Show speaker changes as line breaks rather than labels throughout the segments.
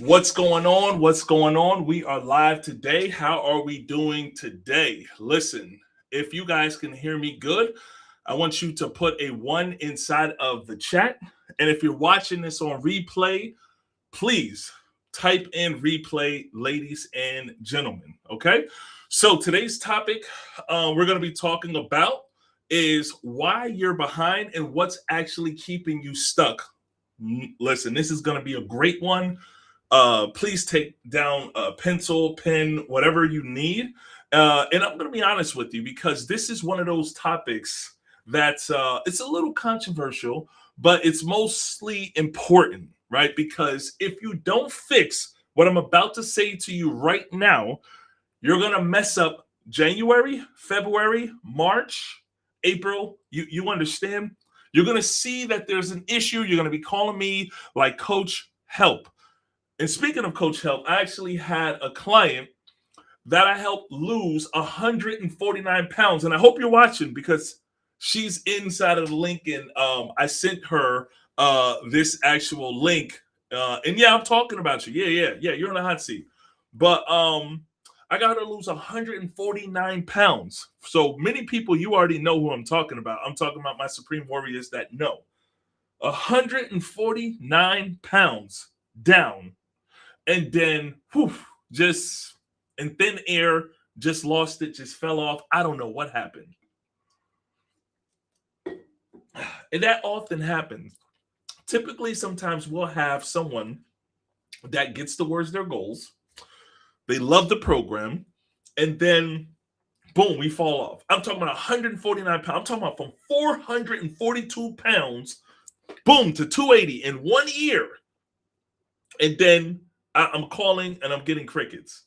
What's going on? What's going on? We are live today. How are we doing today? Listen, if you guys can hear me good, I want you to put a one inside of the chat. And if you're watching this on replay, please type in replay, ladies and gentlemen. Okay. So today's topic we're going to be talking about is why you're behind and what's actually keeping you stuck. Listen, this is going to be a great one. Please take down a pencil, pen, whatever you need. And I'm going to be honest with you because this is one of those topics that it's a little controversial, but it's mostly important, right? Because if you don't fix what I'm about to say to you right now, you're going to mess up January, February, March, April. You understand? You're going to see that there's an issue. You're going to be calling me like, Coach, help. And speaking of Coach Help, I actually had a client that I helped lose 149 pounds. And I hope you're watching because she's inside of the link. And I sent her this actual link. And yeah, I'm talking about you. Yeah. You're in the hot seat. But I got her to lose 149 pounds. So many people, you already know who I'm talking about. I'm talking about my Supreme Warriors that know. 149 pounds down. And then, just in thin air, just lost it, just fell off. I don't know what happened. And that often happens. Typically, sometimes we'll have someone that gets towards their goals. They love the program. And then, boom, we fall off. I'm talking about 149 pounds. I'm talking about from 442 pounds, boom, to 280 in 1 year. And then I'm calling and I'm getting crickets.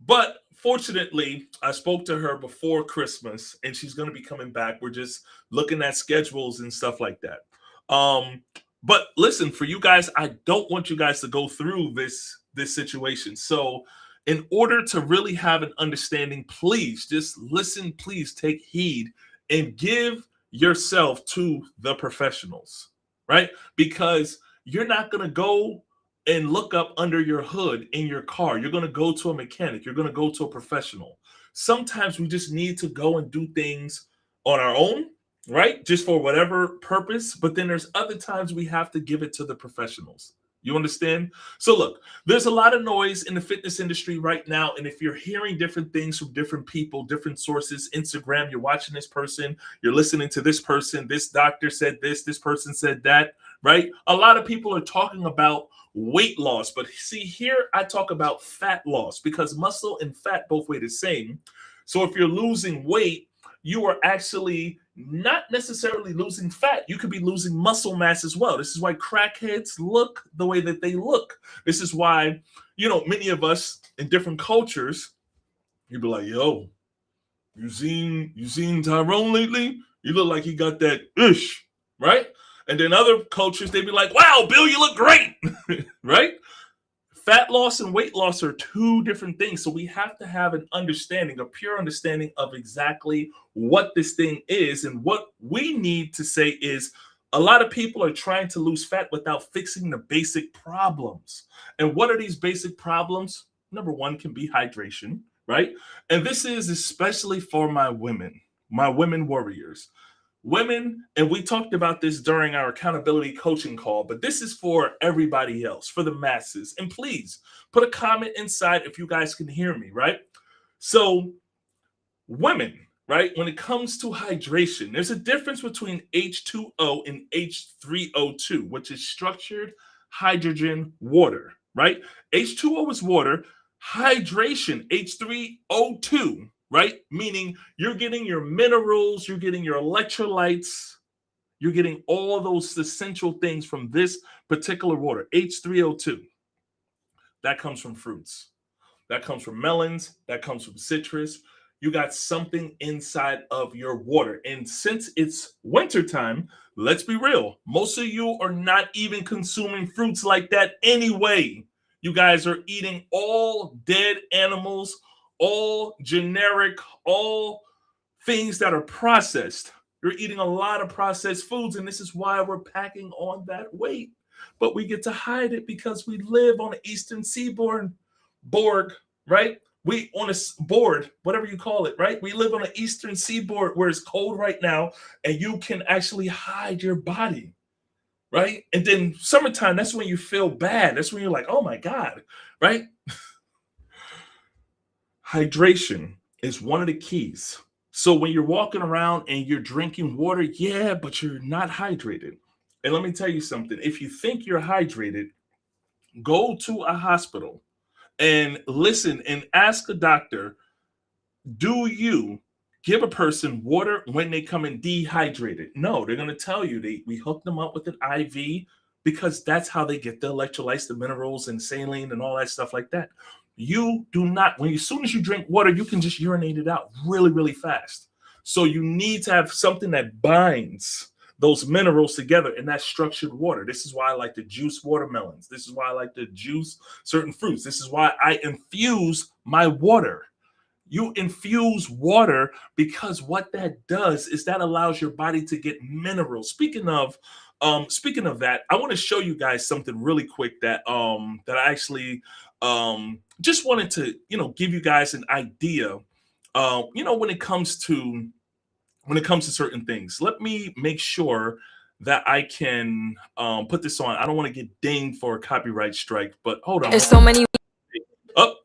But fortunately, I spoke to her before Christmas and she's going to be coming back. We're just looking at schedules and stuff like that. But listen, for you guys, I don't want you guys to go through this situation. So in order to really have an understanding, please just listen, please take heed and give yourself to the professionals, right? Because you're not going to go and look up under your hood in your car. You're going to go to a mechanic. You're going to go to a professional. Sometimes we just need to go and do things on our own, right? Just for whatever purpose. But then there's other times we have to give it to the professionals. You understand? So look, there's a lot of noise in the fitness industry right now. And if you're hearing different things from different people, different sources, Instagram, you're watching this person, you're listening to this person, this doctor said this person said that, right? A lot of people are talking about weight loss. But see, here I talk about fat loss because muscle and fat both weigh the same. So if you're losing weight, you are actually not necessarily losing fat. You could be losing muscle mass as well. This is why crackheads look the way that they look. This is why, many of us in different cultures, you'd be like, yo, you seen Tyrone lately? You look like he got that ish, right? And then other cultures, they'd be like, wow, Bill, you look great, right? Fat loss and weight loss are two different things. So we have to have an understanding, a pure understanding of exactly what this thing is. And what we need to say is a lot of people are trying to lose fat without fixing the basic problems. And what are these basic problems? Number one can be hydration, right? And this is especially for my women warriors. Women, and we talked about this during our accountability coaching call, but this is for everybody else, for the masses. And please put a comment inside if you guys can hear me, right? So, women, right, when it comes to hydration, there's a difference between H2O and H3O2, which is structured hydrogen water, right? H2O is water, hydration, H3O2, right? Meaning you're getting your minerals, you're getting your electrolytes, you're getting all those essential things from this particular water, H3O2. That comes from fruits. That comes from melons. That comes from citrus. You got something inside of your water. And since it's wintertime, let's be real. Most of you are not even consuming fruits like that anyway. You guys are eating all dead animals, all generic, all things that are processed. You're eating a lot of processed foods, and this is why we're packing on that weight but we get to hide it because we live on the eastern seaboard, Borg, right? We on a board, whatever you call it, right? We live on the eastern seaboard where it's cold right now, and you can actually hide your body, right? And then summertime, that's when you feel bad. That's when you're like, oh my God, right? Hydration is one of the keys. So when you're walking around and you're drinking water, yeah, but you're not hydrated. And let me tell you something. If you think you're hydrated, go to a hospital and listen and ask a doctor, do you give a person water when they come in dehydrated? No, they're going to tell you we hook them up with an IV because that's how they get the electrolytes, the minerals, and saline and all that stuff like that. You do not, as soon as you drink water, you can just urinate it out really, really fast. So you need to have something that binds those minerals together, and that's structured water. This is why I like to juice watermelons. This is why I like to juice certain fruits. This is why I infuse my water. You infuse water because what that does is that allows your body to get minerals. Speaking of that, I want to show you guys something really quick that I actually just wanted to give you guys an idea. When it comes to certain things. Let me make sure that I can put this on. I don't want to get dinged for a copyright strike, but hold on.
There's so many.
Up.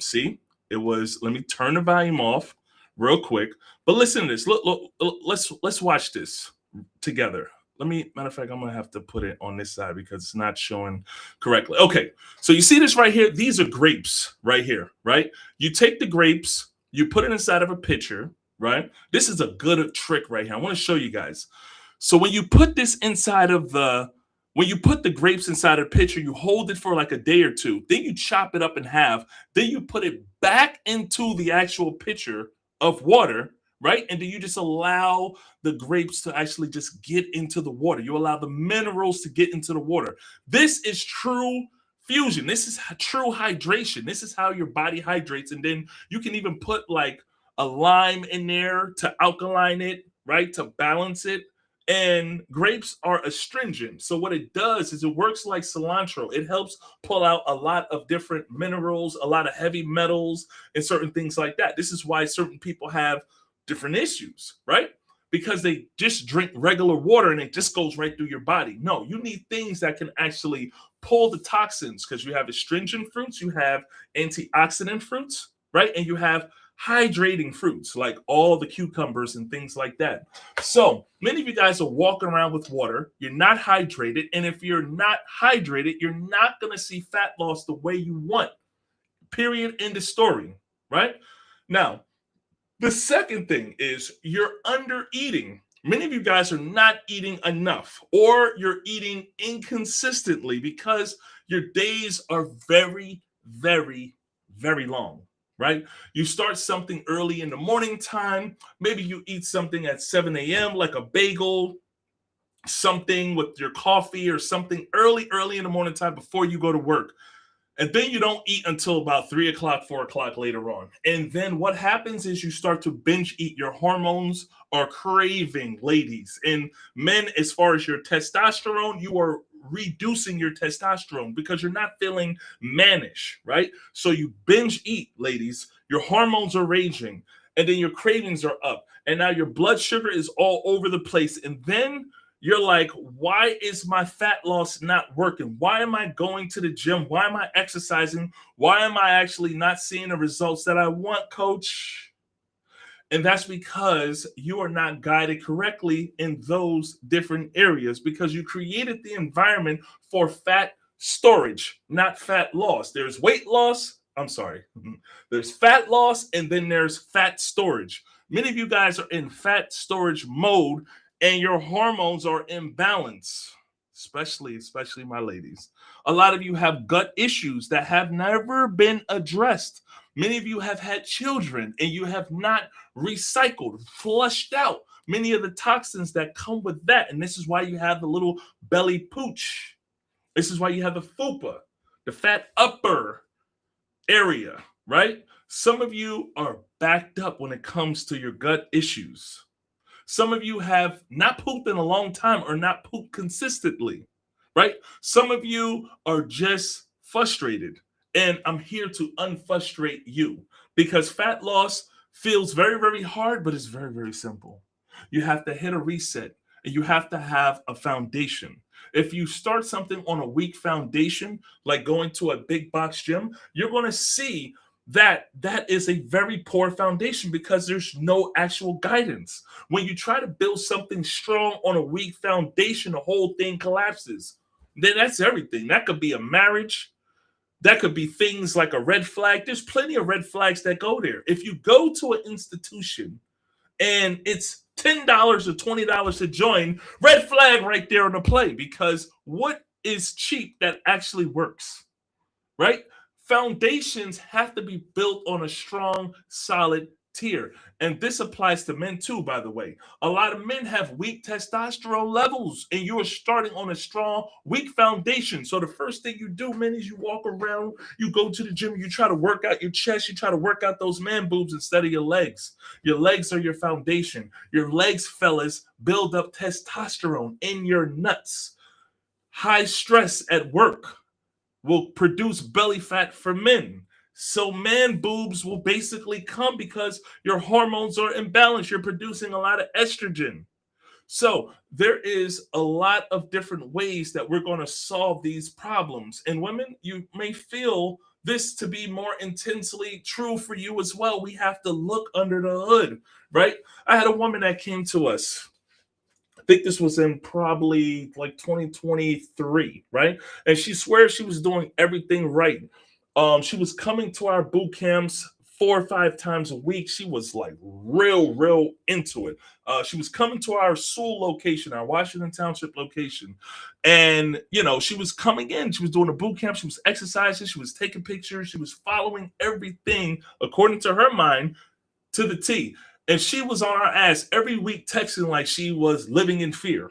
See, it was. Let me turn the volume off real quick. But listen to this. Look. Let's watch this together. Matter of fact, I'm gonna have to put it on this side because it's not showing correctly. Okay, so you see this right here? These are grapes right here, right? You take the grapes, you put it inside of a pitcher, right? This is a good trick right here. I want to show you guys. So when you put the grapes inside a pitcher, you hold it for like a day or two. Then you chop it up in half. Then you put it back into the actual pitcher of water, right? And then you just allow the grapes to actually just get into the water. You allow the minerals to get into the water. This is true fusion. This is true hydration. This is how your body hydrates. And then you can even put like a lime in there to alkaline it, right? To balance it. And grapes are astringent. So what it does is it works like cilantro. It helps pull out a lot of different minerals, a lot of heavy metals, and certain things like that. This is why certain people have different issues, right? Because they just drink regular water and it just goes right through your body. No, you need things that can actually pull the toxins because you have astringent fruits, you have antioxidant fruits, right? And you have hydrating fruits like all the cucumbers and things like that. So many of you guys are walking around with water. You're not hydrated. And if you're not hydrated, you're not going to see fat loss the way you want. Period. End of story. Right? Now, the second thing is you're under eating. Many of you guys are not eating enough, or you're eating inconsistently because your days are very, very, very long, right? You start something early in the morning time. Maybe you eat something at 7 a.m., like a bagel, something with your coffee or something early in the morning time before you go to work. And then you don't eat until about 3 o'clock, 4 o'clock later on. And then what happens is you start to binge eat. Your hormones are craving, ladies. And men, as far as your testosterone, you are reducing your testosterone because you're not feeling mannish, right? So you binge eat, ladies. Your hormones are raging. And then your cravings are up. And now your blood sugar is all over the place. And then you're like, why is my fat loss not working? Why am I going to the gym? Why am I exercising? Why am I actually not seeing the results that I want, coach? And that's because you are not guided correctly in those different areas because you created the environment for fat storage, not fat loss. There's weight loss. I'm sorry. There's fat loss and then there's fat storage. Many of you guys are in fat storage mode and your hormones are imbalanced, especially my ladies. A lot of you have gut issues that have never been addressed. Many of you have had children and you have not recycled, flushed out many of the toxins that come with that. And this is why you have the little belly pooch. This is why you have the fupa, the fat upper area, right? Some of you are backed up when it comes to your gut issues. Some of you have not pooped in a long time or not pooped consistently. right? Some of you are just frustrated, and I'm here to unfrustrate you because fat loss feels very, very hard, but it's very, very simple. You have to hit a reset and you have to have a foundation. If you start something on a weak foundation, like going to a big box gym, you're going to see that that is a very poor foundation because there's no actual guidance. When you try to build something strong on a weak foundation, the whole thing collapses. Then that's everything. That could be a marriage. That could be things like a red flag. There's plenty of red flags that go there. If you go to an institution and it's $10 or $20 to join, red flag right there on the play because what is cheap that actually works? Right? Foundations have to be built on a strong, solid tier. And this applies to men too, by the way. A lot of men have weak testosterone levels, and you are starting on a strong, weak foundation. So the first thing you do, men, is you walk around, you go to the gym, you try to work out your chest, you try to work out those man boobs instead of your legs. Your legs are your foundation. Your legs, fellas, build up testosterone in your nuts. High stress at work will produce belly fat for men. So man boobs will basically come because your hormones are imbalanced. You're producing a lot of estrogen. So there is a lot of different ways that we're going to solve these problems. And women, you may feel this to be more intensely true for you as well. We have to look under the hood, right? I had a woman that came to us. I think this was in probably like 2023, right? And she swears she was doing everything right. She was coming to our boot camps 4 or 5 times a week. She was like real into it. She was coming to our Sewell location, our Washington Township location, and she was coming in. She was doing a boot camp. She was exercising. She was taking pictures. She was following everything according to her mind to the T. And she was on our ass every week texting like she was living in fear.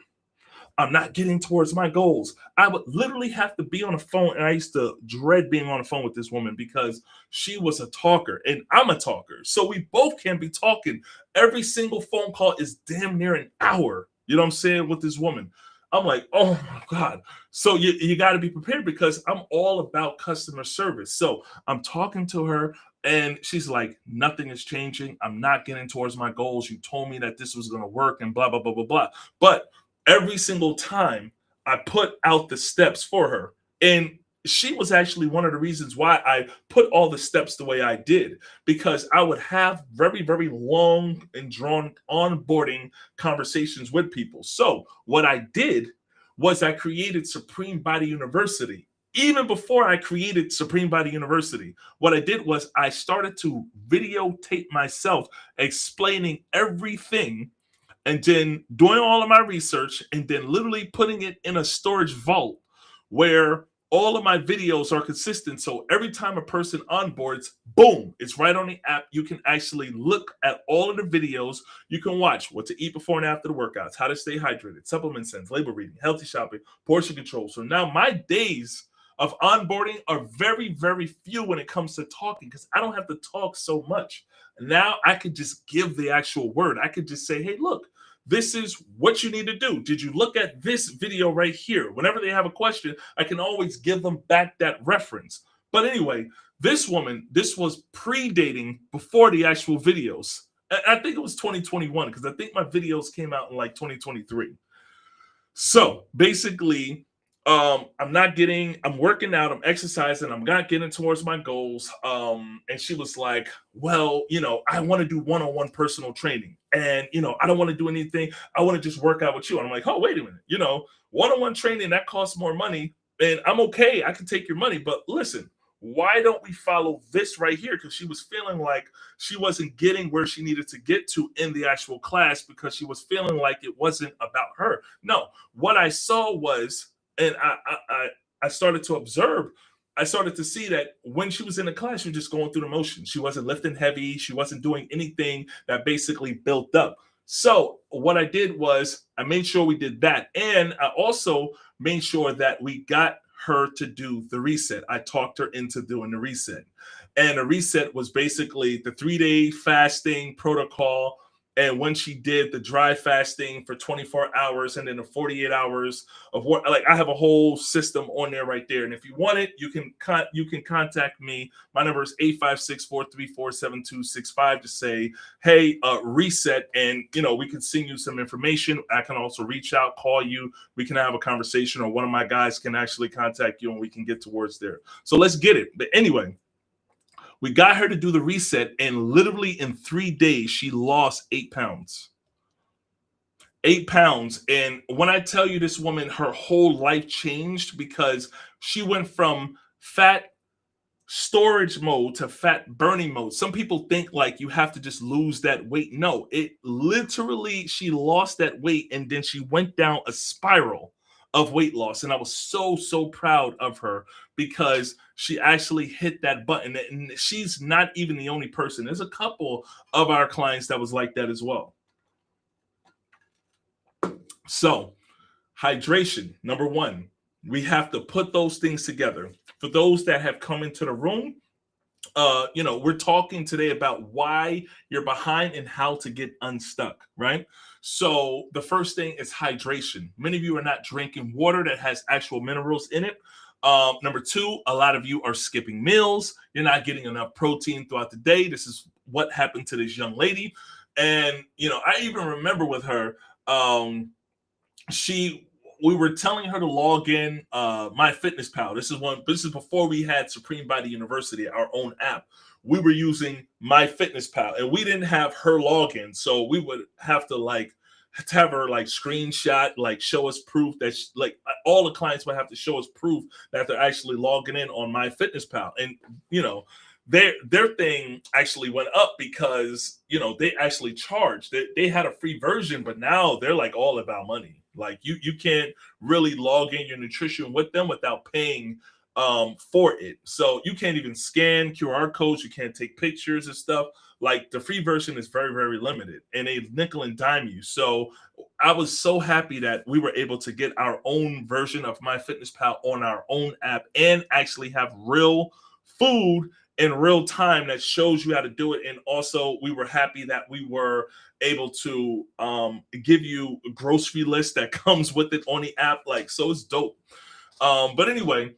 I'm not getting towards my goals. I would literally have to be on the phone, and I used to dread being on the phone with this woman because she was a talker and I'm a talker. So we both can be talking. Every single phone call is damn near an hour. You know what I'm saying, with this woman. I'm like, oh my God. So you got to be prepared because I'm all about customer service. So I'm talking to her and she's like, nothing is changing. I'm not getting towards my goals. You told me that this was going to work and blah, blah, blah, blah, blah. But every single time I put out the steps for her. And she was actually one of the reasons why I put all the steps the way I did, because I would have very, very long and drawn onboarding conversations with people. So what I did was I created Supreme Body University. Even before I created Supreme Body University, what I did was I started to videotape myself explaining everything and then doing all of my research and then literally putting it in a storage vault where all of my videos are consistent. So every time a person onboards, boom, it's right on the app. You can actually look at all of the videos. You can watch what to eat before and after the workouts, how to stay hydrated, supplement sense, label reading, healthy shopping, portion control. So now my days of onboarding are very, very few when it comes to talking because I don't have to talk so much. Now I could just give the actual word. I could just say, hey, look, this is what you need to do. Did you look at this video right here? Whenever they have a question, I can always give them back that reference. But anyway, this woman, this was predating before the actual videos. I think it was 2021 because I think my videos came out in like 2023. So basically, I'm working out, I'm exercising, I'm not getting towards my goals. And she was like, well, I want to do one-on-one personal training. And, I don't want to do anything. I want to just work out with you. And I'm like, oh, wait a minute, one-on-one training, that costs more money. And I'm okay. I can take your money. But listen, why don't we follow this right here? Because she was feeling like she wasn't getting where she needed to get to in the actual class because she was feeling like it wasn't about her. No, what I saw was, and I started to observe, I started to see that when she was in the class, she was just going through the motions. She wasn't lifting heavy. She wasn't doing anything that basically built up. So what I did was I made sure we did that. And I also made sure that we got her to do the reset. I talked her into doing the reset. And the reset was basically the 3-day fasting protocol. And when she did the dry fasting for 24 hours and then the 48 hours of what, like, I have a whole system on there right there. And if you want it, you can contact me. My number is 856-434-7265 to say, hey, reset, and we can send you some information. I can also reach out, call you, we can have a conversation, or one of my guys can actually contact you and we can get towards there. So let's get it. But anyway, we got her to do the reset, and literally in 3 days, she lost 8 pounds. 8 pounds. And when I tell you, this woman, her whole life changed, because she went from fat storage mode to fat burning mode. Some people think like you have to just lose that weight. No, it literally, she lost that weight and then she went down a spiral of weight loss. And I was so proud of her, because she actually hit that button. And she's not even the only person. There's a couple of our clients that was like that as well. So hydration, number one, we have to put those things together. For those that have come into the room, we're talking today about why you're behind and how to get unstuck, right? So the first thing is hydration. Many of you are not drinking water that has actual minerals in it. Number two, a lot of you are skipping meals. You're not getting enough protein throughout the day. This is what happened to this young lady. And, I even remember with her, we were telling her to log in MyFitnessPal. This is before we had Supreme Body University, our own app. We were using MyFitnessPal, and we didn't have her login, so we would have to have her screenshot, show us proof that all the clients would have to show us proof that they're actually logging in on MyFitnessPal. And their thing actually went up because they actually charged. They had a free version, but now they're all about money. You can't really log in your nutrition with them without paying for it. So you can't even scan QR codes. You can't take pictures and stuff. The free version is very, very limited, and they nickel and dime you. So I was so happy that we were able to get our own version of MyFitnessPal on our own app and actually have real food in real time that shows you how to do it. And also, we were happy that we were able to give you a grocery list that comes with it on the app. So it's dope. But anyway,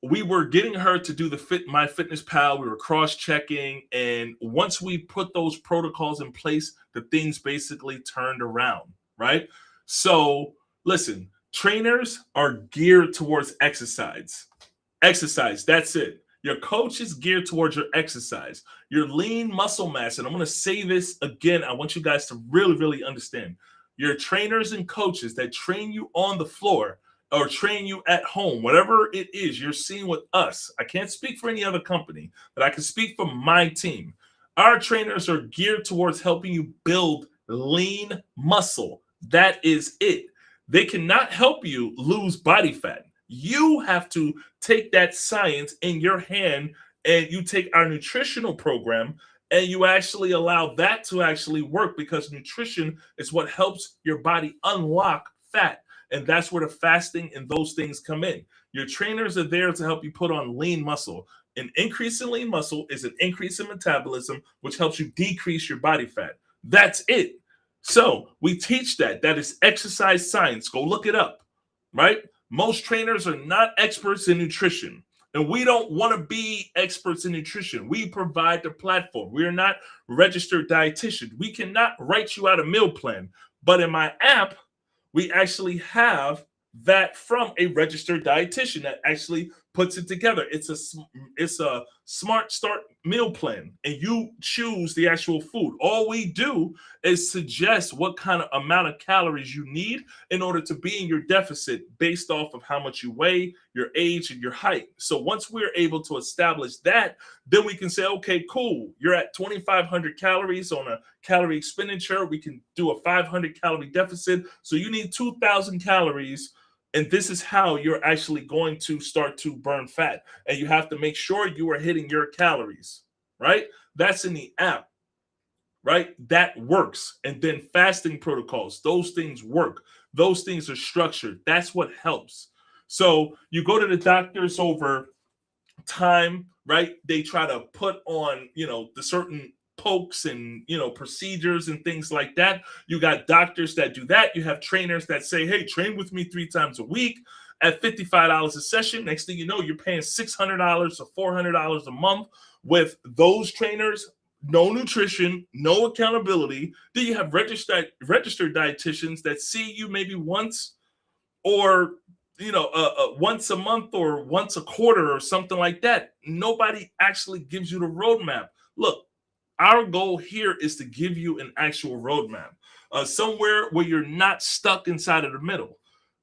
we were getting her to do the MyFitnessPal. We were cross-checking, and once we put those protocols in place, the things basically turned around, right? So listen, trainers are geared towards exercise. Exercise, that's it. Your coach is geared towards your exercise, your lean muscle mass. And I'm going to say this again. I want you guys to really, really understand. Your trainers and coaches that train you on the floor or train you at home, whatever it is you're seeing with us. I can't speak for any other company, but I can speak for my team. Our trainers are geared towards helping you build lean muscle. That is it. They cannot help you lose body fat. You have to take that science in your hand, and you take our nutritional program and you actually allow that to actually work, because nutrition is what helps your body unlock fat. And that's where the fasting and those things come in. Your trainers are there to help you put on lean muscle. An increase in lean muscle is an increase in metabolism, which helps you decrease your body fat. That's it. So we teach that. That is exercise science. Go look it up, right? Most trainers are not experts in nutrition, and we don't want to be experts in nutrition. We provide the platform. We are not registered dietitians. We cannot write you out a meal plan. But in my app, we actually have that from a registered dietitian that actually puts it together. It's a smart start meal plan, and you choose the actual food. All we do is suggest what kind of amount of calories you need in order to be in your deficit based off of how much you weigh, your age, and your height. So once we're able to establish that, then we can say, okay, cool, you're at 2,500 calories on a calorie expenditure. We can do a 500 calorie deficit. So you need 2,000 calories. And this is how you're actually going to start to burn fat. And you have to make sure you are hitting your calories, right? That's in the app, right? That works. And then fasting protocols, those things work. Those things are structured. That's what helps. So you go to the doctors over time, right? They try to put on, the certain pokes and procedures and things like that. You got doctors that do that. You have trainers that say, hey, train with me 3 times a week at $55 a session. Next thing you know, you're paying $600 or $400 a month with those trainers. No nutrition, no accountability. Then you have registered dietitians that see you maybe once or once a month or once a quarter or something like that. Nobody actually gives you the roadmap. Look, our goal here is to give you an actual roadmap, somewhere where you're not stuck inside of the middle.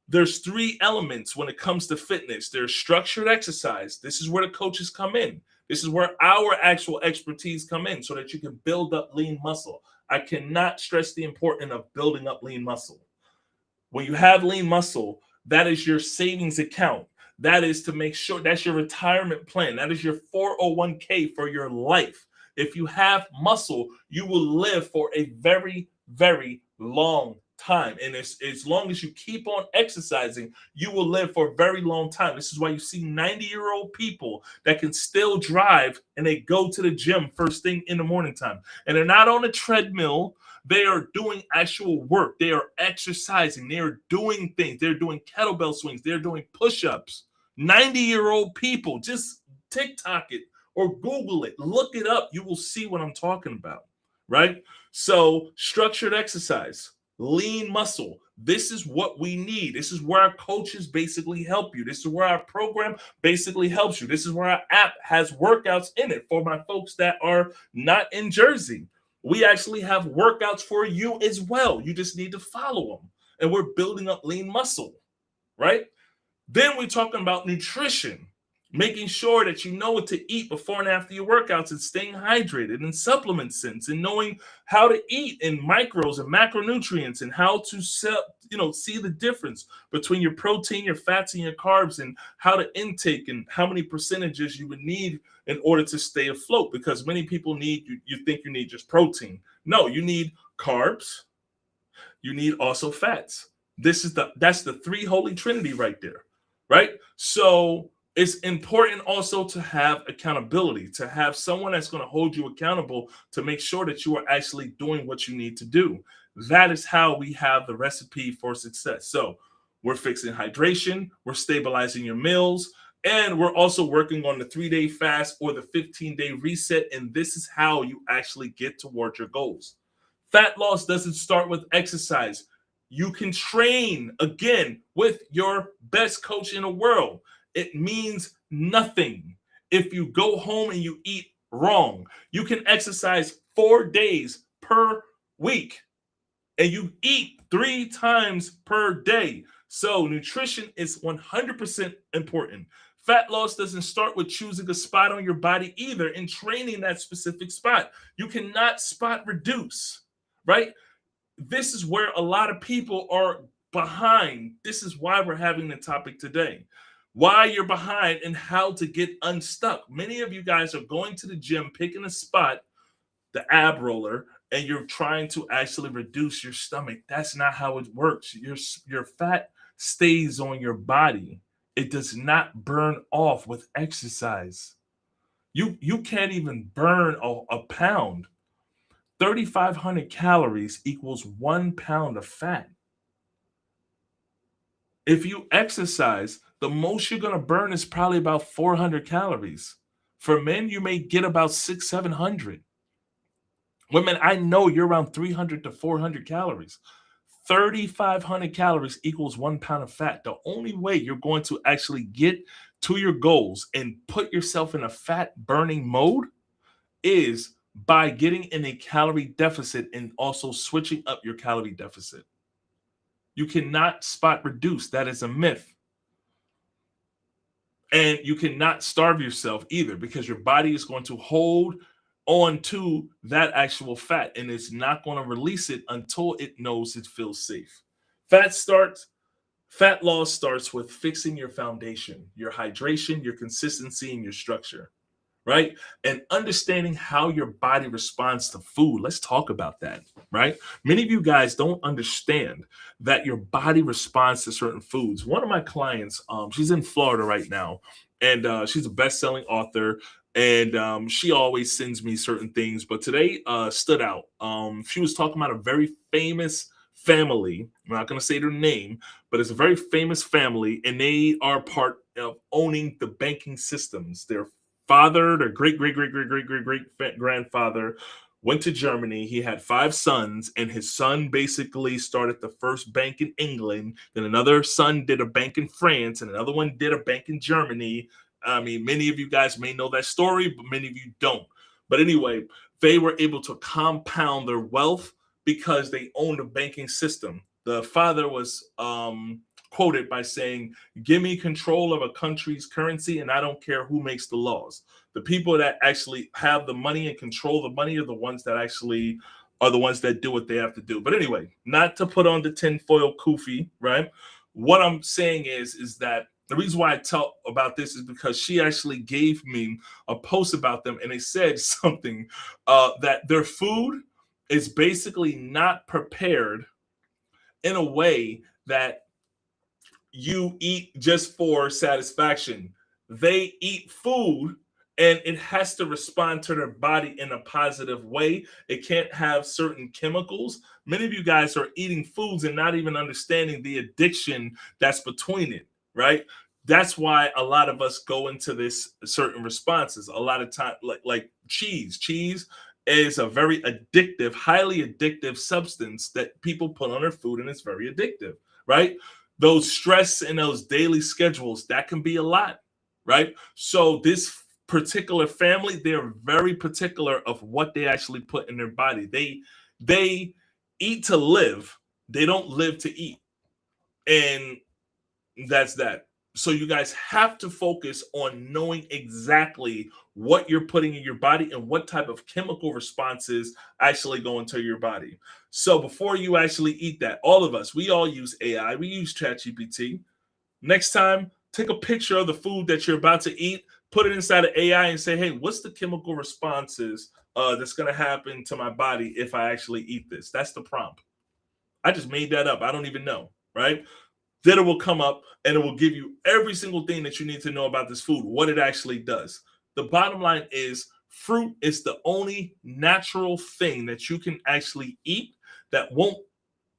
There's 3 elements when it comes to fitness. There's structured exercise. This is where the coaches come in. This is where our actual expertise come in so that you can build up lean muscle. I cannot stress the importance of building up lean muscle. When you have lean muscle, that is your savings account. That is to make sure that's your retirement plan. That is your 401k for your life. If you have muscle, you will live for a very, very long time. And as long as you keep on exercising, you will live for a very long time. This is why you see 90-year-old people that can still drive and they go to the gym first thing in the morning time. And they're not on a treadmill. They are doing actual work. They are exercising. They are doing things. They're doing kettlebell swings. They're doing push-ups. 90-year-old people, just TikTok it or Google it. Look it up. You will see what I'm talking about, right? So structured exercise, lean muscle. This is what we need. This is where our coaches basically help you. This is where our program basically helps you. This is where our app has workouts in it for my folks that are not in Jersey. We actually have workouts for you as well. You just need to follow them. And we're building up lean muscle, right? Then we're talking about nutrition, making sure that you know what to eat before and after your workouts and staying hydrated in supplement sense and knowing how to eat in micros and macronutrients and how to see the difference between your protein, your fats, and your carbs and how to intake and how many percentages you would need in order to stay afloat. Because many people you think you need just protein. No, you need carbs. You need also fats. That's the 3 holy trinity right there, right? So it's important also to have accountability, to have someone that's going to hold you accountable to make sure that you are actually doing what you need to do. That is how we have the recipe for success. So we're fixing hydration, we're stabilizing your meals, and we're also working on the 3-day fast or the 15-day reset. And this is how you actually get towards your goals. Fat loss doesn't start with exercise. You can train again with your best coach in the world. It means nothing if you go home and you eat wrong. You can exercise 4 days per week and you eat 3 times per day. So nutrition is 100% important. Fat loss doesn't start with choosing a spot on your body either and training that specific spot. You cannot spot reduce, right? This is where a lot of people are behind. This is why we're having the topic today. Why you're behind and how to get unstuck. Many of you guys are going to the gym, picking a spot, the ab roller, and you're trying to actually reduce your stomach. That's not how it works. Your fat stays on your body. It does not burn off with exercise. You can't even burn a pound. 3,500 calories equals 1 pound of fat. If you exercise, the most you're going to burn is probably about 400 calories. For men, you may get about 600-700. Women, I know you're around 300 to 400 calories. 3,500 calories equals 1 pound of fat. The only way you're going to actually get to your goals and put yourself in a fat burning mode is by getting in a calorie deficit and also switching up your calorie deficit. You cannot spot reduce. That is a myth. And you cannot starve yourself either because your body is going to hold on to that actual fat and it's not going to release it until it knows it feels safe. Fat loss starts with fixing your foundation, your hydration, your consistency, and your structure, right? And understanding how your body responds to food. Let's talk about that, right? Many of you guys don't understand that your body responds to certain foods. One of my clients, she's in Florida right now, and she's a best-selling author. And she always sends me certain things, but today stood out. She was talking about a very famous family. I'm not going to say their name, but it's a very famous family, and they are part of owning the banking systems. Their father, their great grandfather, went to Germany. He had five sons, and his son basically started the first bank in England. Then another son did a bank in France, and another one did a bank in Germany. I mean, many of you guys may know that story, but many of you don't. But anyway, they were able to compound their wealth because they owned a banking system. The father was quoted by saying, "Give me control of a country's currency, and I don't care who makes the laws." The people that actually have the money and control the money are the ones that actually are the ones that do what they have to do. But anyway, not to put on the tinfoil kufi, right? What I'm saying is that the reason why I tell about this is because she actually gave me a post about them, and they said something that their food is basically not prepared in a way that you eat just for satisfaction. They eat food and it has to respond to their body in a positive way. It can't have certain chemicals. Many of you guys are eating foods and not even understanding the addiction that's between it, right? That's why a lot of us go into this certain responses. A lot of time, like cheese. Cheese is a very addictive, highly addictive substance that people put on their food, and it's very addictive, right? Those stress and those daily schedules, that can be a lot, right? So this particular family, they're very particular of what they actually put in their body. They eat to live, they don't live to eat. And that's that. So you guys have to focus on knowing exactly what you're putting in your body and what type of chemical responses actually go into your body. So before you actually eat that, all of us, we all use AI, we use ChatGPT. Next time, take a picture of the food that you're about to eat, put it inside of AI, and say, "Hey, what's the chemical responses that's going to happen to my body if I actually eat this?" That's the prompt. I just made that up. I don't even know, right? Then it will come up and it will give you every single thing that you need to know about this food, what it actually does. The bottom line is fruit is the only natural thing that you can actually eat that won't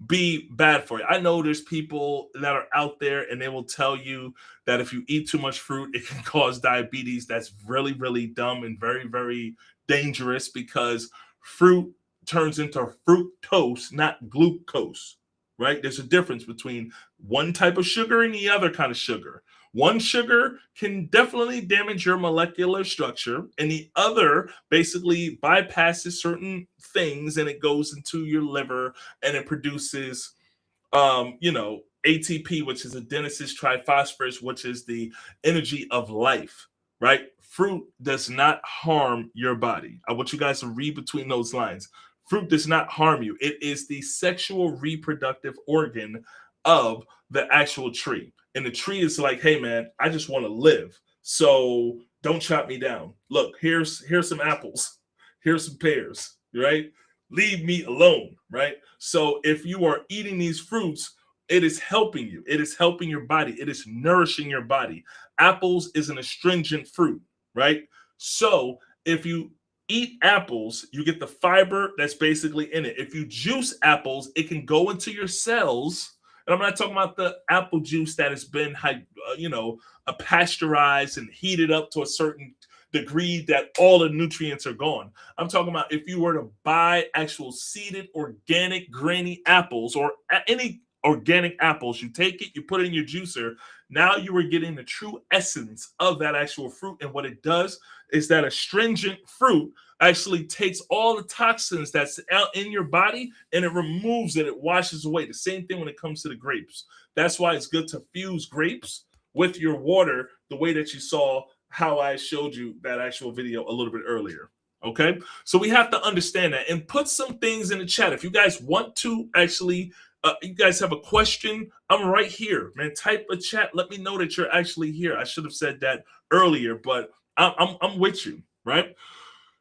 be bad for you. I know there's people that are out there and they will tell you that if you eat too much fruit, it can cause diabetes. That's really, really dumb and very, very dangerous because fruit turns into fructose, not glucose, right? There's a difference between one type of sugar and the other kind of sugar. One sugar can definitely damage your molecular structure, and the other basically bypasses certain things and it goes into your liver and it produces ATP, which is adenosine triphosphorus, which is the energy of life, right? Fruit does not harm your body. I want you guys to read between those lines. Fruit does not harm you. It is the sexual reproductive organ of the actual tree. And the tree is like, "Hey man, I just want to live. So don't chop me down. Look, here's some apples. Here's some pears, right? Leave me alone," right? So if you are eating these fruits, it is helping you. It is helping your body. It is nourishing your body. Apples is an astringent fruit, right? So if you eat apples, you get the fiber that's basically in it. If you juice apples, it can go into your cells. And I'm not talking about the apple juice that has been, pasteurized and heated up to a certain degree that all the nutrients are gone. I'm talking about if you were to buy actual seeded organic granny apples or any organic apples, you take it, you put it in your juicer. Now you are getting the true essence of that actual fruit. And what it does is that astringent fruit actually takes all the toxins that's out in your body and it removes it, it washes away. The same thing when it comes to the grapes. That's why it's good to fuse grapes with your water, the way that you saw how I showed you that actual video a little bit earlier. Okay, so we have to understand that and put some things in the chat. If you guys want to actually, you guys have a question, I'm right here, man. Type a chat. Let me know that you're actually here. I should have said that earlier, but I'm with you, right?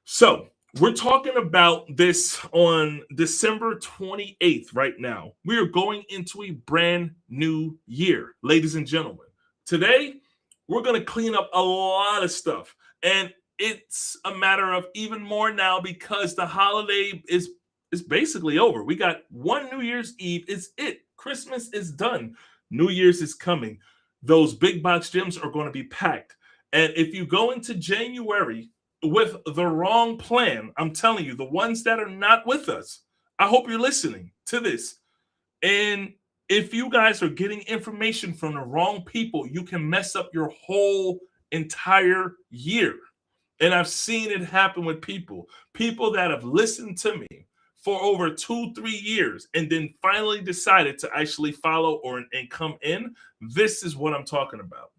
So we're talking about this on December 28th right now. We are going into a brand new year, ladies and gentlemen. Today, We're going to clean up a lot of stuff. And it's a matter of even more now because the holiday is basically over. We got one New Year's Eve. It's it. Christmas is done. New Year's is coming. Those big box gyms are going to be packed. And if you go into January with the wrong plan, I'm telling you, the ones that are not with us, I hope you're listening to this. And if you guys are getting information from the wrong people, you can mess up your whole entire year. And I've seen it happen with people that have listened to me for over 2, 3 years and then finally decided to actually follow or and come in. This is what I'm talking about.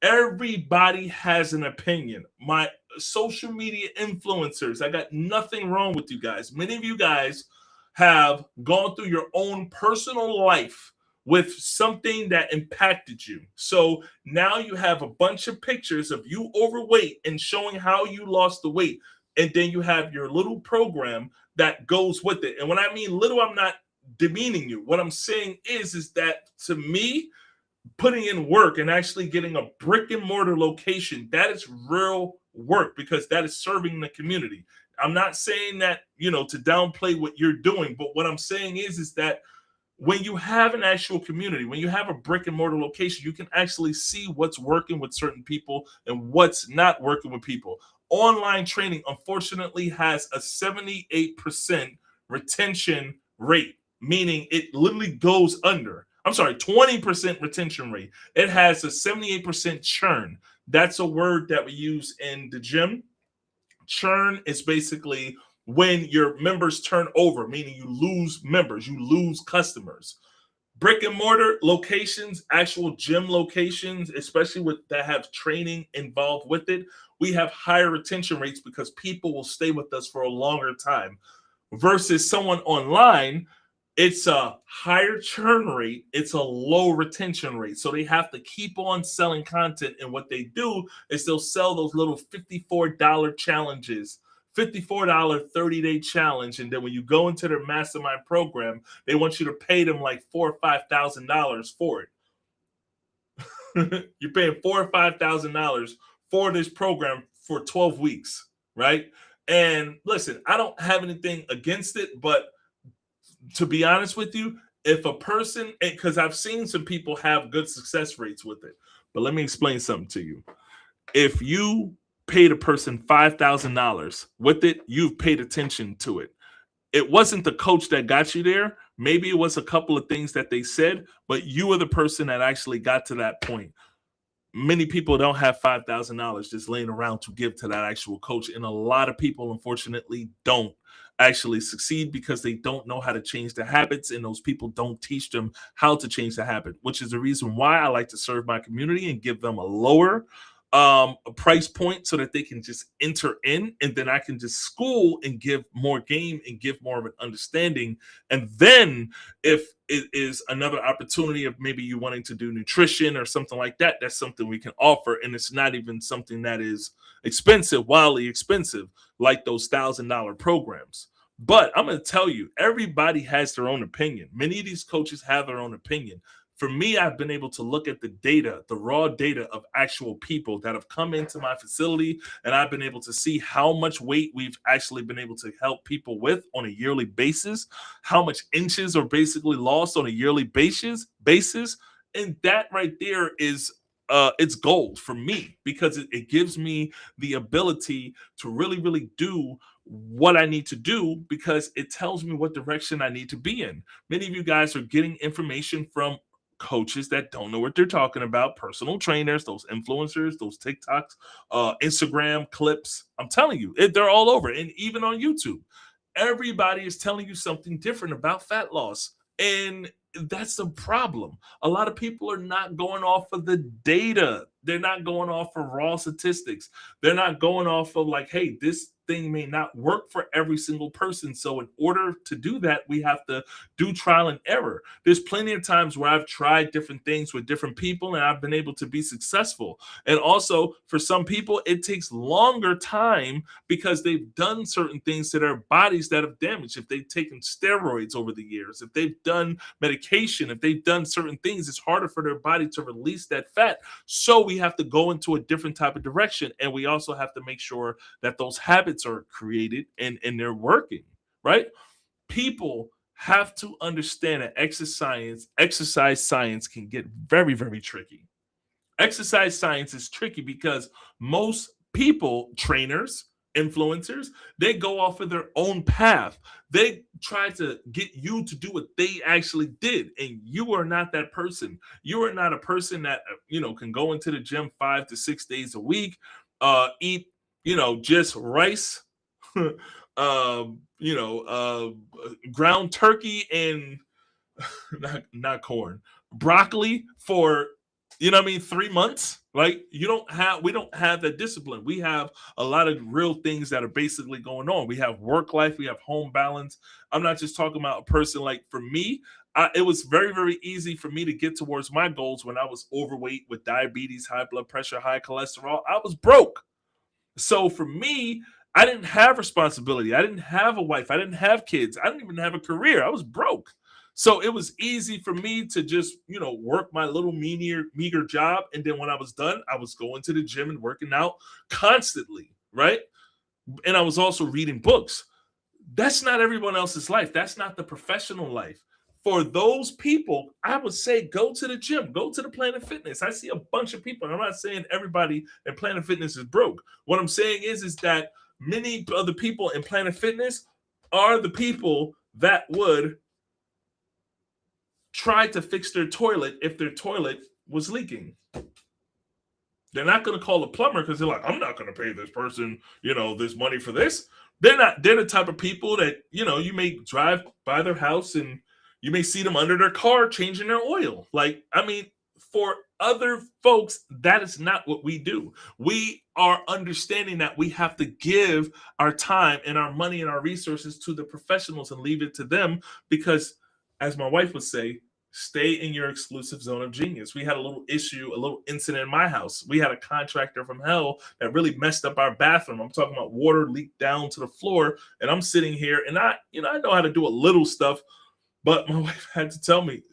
Everybody has an opinion. My social media influencers, I got nothing wrong with you guys. Many of you guys have gone through your own personal life with something that impacted you. So now you have a bunch of pictures of you overweight and showing how you lost the weight. And then you have your little program that goes with it. And when I mean little, I'm not demeaning you. What I'm saying is that to me, putting in work and actually getting a brick and mortar location, that is real work because that is serving the community. I'm not saying that, to downplay what you're doing, but what I'm saying is that when you have an actual community, when you have a brick and mortar location, you can actually see what's working with certain people and what's not working with people. Online training, unfortunately, has a 78% retention rate, meaning it literally goes under. I'm sorry, 20% retention rate. It has a 78% churn. That's a word that we use in the gym. Churn is basically when your members turn over, meaning you lose members, you lose customers. Brick and mortar locations, actual gym locations, especially with that have training involved with it, we have higher retention rates because people will stay with us for a longer time versus someone online. It's a higher churn rate, it's a low retention rate. So they have to keep on selling content. And what they do is they'll sell those little $54 challenges, $54 30-day challenge. And then when you go into their mastermind program, they want you to pay them like $4,000 or $5,000 for it. You're paying $4,000 or $5,000 for this program for 12 weeks, right? And listen, I don't have anything against it, but to be honest with you, if a person, because I've seen some people have good success rates with it, but let me explain something to you. If you paid a person $5,000 with it, you've paid attention to it. It wasn't the coach that got you there. Maybe it was a couple of things that they said, but you were the person that actually got to that point. Many people don't have $5,000 just laying around to give to that actual coach. And a lot of people, unfortunately, don't actually succeed because they don't know how to change the habits. And those people don't teach them how to change the habit, which is the reason why I like to serve my community and give them a lower price point so that they can just enter in, and then I can just school and give more game and give more of an understanding. And then if it is another opportunity of maybe you wanting to do nutrition or something like that, that's something we can offer. And it's not even something that is expensive, wildly expensive, like those $1,000 programs. But I'm going to tell you, everybody has their own opinion. Many of these coaches have their own opinion. For me, I've been able to look at the data, the raw data of actual people that have come into my facility, and I've been able to see how much weight we've actually been able to help people with on a yearly basis, how much inches are basically lost on a yearly basis, and that right there is it's gold for me because it gives me the ability to really do what I need to do because it tells me what direction I need to be in. Many of you guys are getting information from coaches that don't know what they're talking about, personal trainers, those influencers, those TikToks, Instagram clips. I'm telling you, they're all over. And even on YouTube, everybody is telling you something different about fat loss. And that's the problem. A lot of people are not going off of the data. They're not going off of raw statistics. They're not going off of like, hey, this thing may not work for every single person. So in order to do that, we have to do trial and error. There's plenty of times where I've tried different things with different people and I've been able to be successful. And also for some people, it takes longer time because they've done certain things to their bodies that have damaged. If they've taken steroids over the years, if they've done medication, if they've done certain things, it's harder for their body to release that fat. So we have to go into a different type of direction. And we also have to make sure that those habits are created and they're working, right? People have to understand that exercise science can get very, very tricky. Exercise science is tricky because most people, trainers, influencers, they go off of their own path. They try to get you to do what they actually did, and you are not that person. You are not a person that can go into the gym 5 to 6 days a week, eat just rice, ground turkey and not corn, broccoli for 3 months. Like we don't have that discipline. We have a lot of real things that are basically going on. We have work life, we have home balance. I'm not just talking about a person. Like for me, it was very, very easy for me to get towards my goals when I was overweight with diabetes, high blood pressure, high cholesterol. I was broke. So for me, I didn't have responsibility. I didn't have a wife. I didn't have kids. I didn't even have a career. I was broke. So it was easy for me to just, work my little meager job. And then when I was done, I was going to the gym and working out constantly, right? And I was also reading books. That's not everyone else's life. That's not the professional life. For those people, I would say go to the gym, go to the Planet Fitness. I see a bunch of people, and I'm not saying everybody in Planet Fitness is broke. What I'm saying is that many of the people in Planet Fitness are the people that would try to fix their toilet if their toilet was leaking. They're not going to call a plumber because they're like, I'm not going to pay this person, this money for this. They're the type of people that, you may drive by their house and you may see them under their car changing their oil. For other folks, that is not what we do. We are understanding that we have to give our time and our money and our resources to the professionals and leave it to them because, as my wife would say, stay in your exclusive zone of genius. We had a little issue, a little incident in my house. We had a contractor from hell that really messed up our bathroom. I'm talking about water leaked down to the floor, and I'm sitting here, and I know how to do a little stuff, but my wife had to tell me,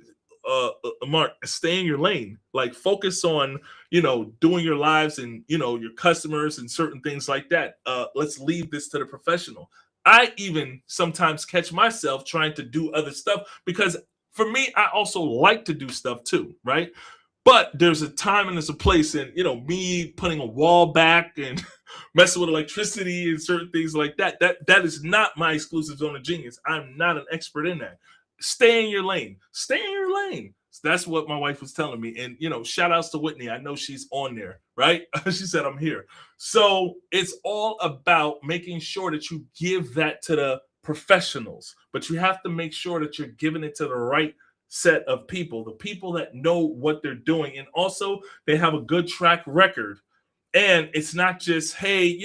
Mark, stay in your lane. Like focus on, doing your lives and, your customers and certain things like that. Let's leave this to the professional. I even sometimes catch myself trying to do other stuff because for me, I also like to do stuff too, right? But there's a time and there's a place, and me putting a wall back and messing with electricity and certain things like that. That is not my exclusive zone of genius. I'm not an expert in that. Stay in your lane. Stay in your lane. That's what my wife was telling me. And shout outs to Whitney. I know she's on there, right? She said I'm here. So it's all about making sure that you give that to the professionals, but you have to make sure that you're giving it to the right set of people, the people that know what they're doing, and also they have a good track record. And it's not just, hey,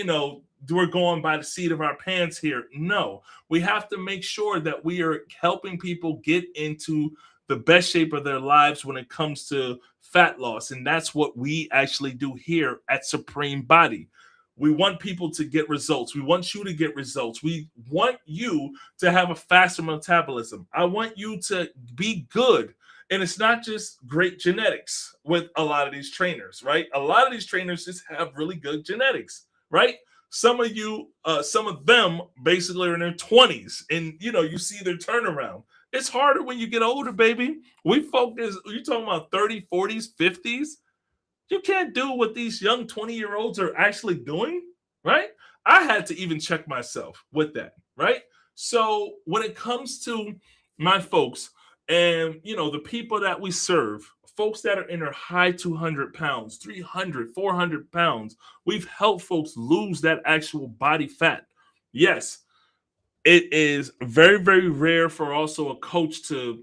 we're going by the seat of our pants here. No, we have to make sure that we are helping people get into the best shape of their lives when it comes to fat loss. And that's what we actually do here at Supreme Body. We want people to get results. We want you to get results. We want you to have a faster metabolism. I want you to be good. And it's not just great genetics with a lot of these trainers, right? A lot of these trainers just have really good genetics, right? Some of them basically are in their 20s and, you see their turnaround. It's harder when you get older, baby. We focus, you're talking about 30, 40s, 50s. You can't do what these young 20-year-olds are actually doing, right? I had to even check myself with that, right? So when it comes to my folks and, the people that we serve, folks that are in their high 200 pounds, 300, 400 pounds, we've helped folks lose that actual body fat. Yes, it is very, very rare for also a coach to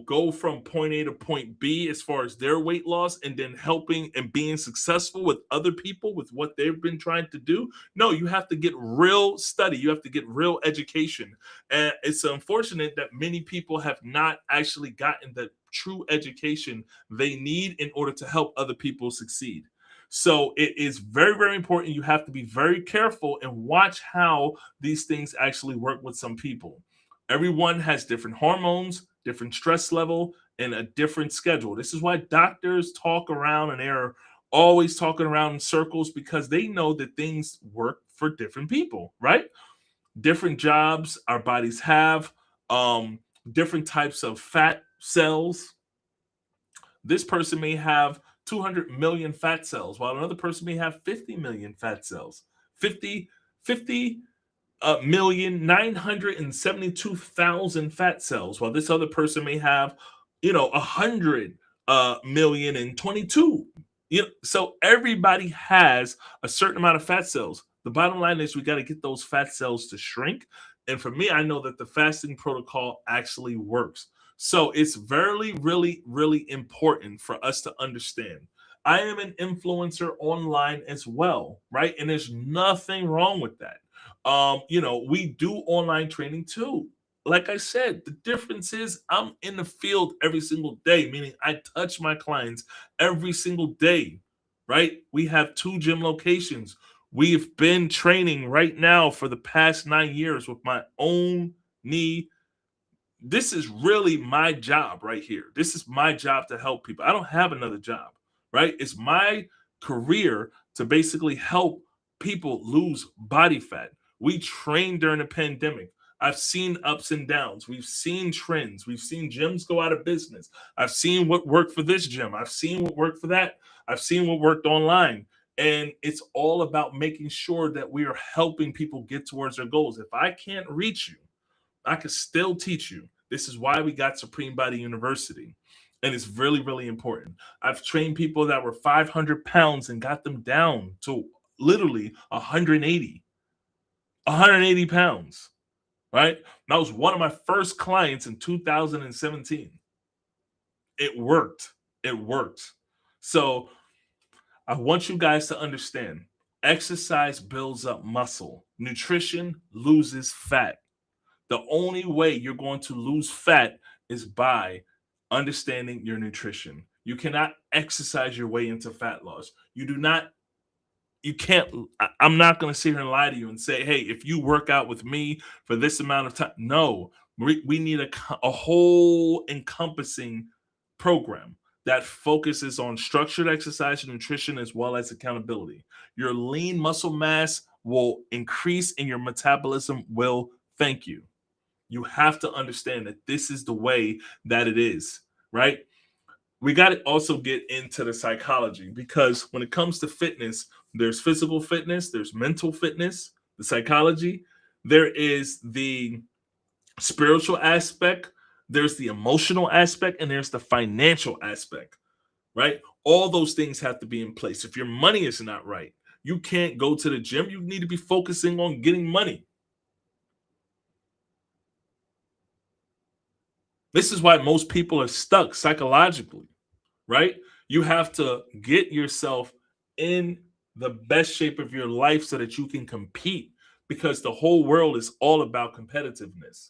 go from point A to point B as far as their weight loss, and then helping and being successful with other people with what they've been trying to do. No, you have to get real study. You have to get real education. And it's unfortunate that many people have not actually gotten the true education they need in order to help other people succeed. So it is very, very important. You have to be very careful and watch how these things actually work with some people. Everyone has different hormones, different stress level, and a different schedule. This is why doctors talk around and they're always talking around in circles, because they know that things work for different people, right? Different jobs our bodies have, um, different types of fat cells. This person may have 200 million fat cells, while another person may have 50 million fat cells. 50 million 972,000 fat cells, while this other person may have, 100 million and 22. So everybody has a certain amount of fat cells. The bottom line is we got to get those fat cells to shrink. And for me, I know that the fasting protocol actually works. So it's very, really, really important for us to understand. I am an influencer online as well, right? And there's nothing wrong with that. We do online training too. Like I said, the difference is I'm in the field every single day, meaning I touch my clients every single day, right? We have 2 gym locations. We've been training right now for the past 9 years with my own knee. This is really my job right here. This is my job to help people. I don't have another job, right? It's my career to basically help people lose body fat. We trained during the pandemic. I've seen ups and downs. We've seen trends. We've seen gyms go out of business. I've seen what worked for this gym. I've seen what worked for that. I've seen what worked online. And it's all about making sure that we are helping people get towards their goals. If I can't reach you, I can still teach you. This is why we got Supreme Body University. And it's really, really important. I've trained people that were 500 pounds and got them down to literally 180 pounds, right? That was one of my first clients in 2017. It worked. It worked. So I want you guys to understand, exercise builds up muscle, nutrition loses fat. The only way you're going to lose fat is by understanding your nutrition. You cannot exercise your way into fat loss. You can't. I'm not going to sit here and lie to you and say, hey, if you work out with me for this amount of time. No, we need a whole encompassing program that focuses on structured exercise and nutrition as well as accountability. Your lean muscle mass will increase and your metabolism will thank you. You have to understand that this is the way that it is, right? We got to also get into the psychology, because when it comes to fitness, there's physical fitness, there's mental fitness, the psychology, there is the spiritual aspect, there's the emotional aspect, and there's the financial aspect, right? All those things have to be in place. If your money is not right, you can't go to the gym. You need to be focusing on getting money. This is why most people are stuck psychologically, right? You have to get yourself in the best shape of your life so that you can compete, because the whole world is all about competitiveness.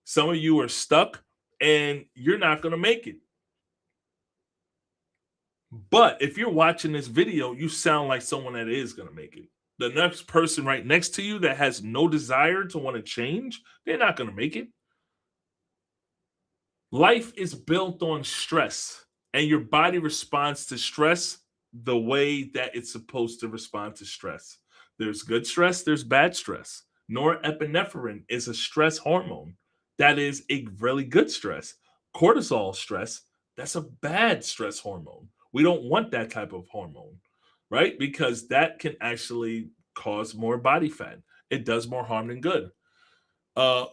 Some of you are stuck and you're not going to make it. But if you're watching this video, you sound like someone that is going to make it. The next person right next to you that has no desire to want to change, they're not going to make it. Life is built on stress, and your body responds to stress the way that it's supposed to respond to stress. There's good stress, there's bad stress. Norepinephrine is a stress hormone. That is a really good stress. Cortisol stress, that's a bad stress hormone. We don't want that type of hormone, right? Because that can actually cause more body fat. It does more harm than good.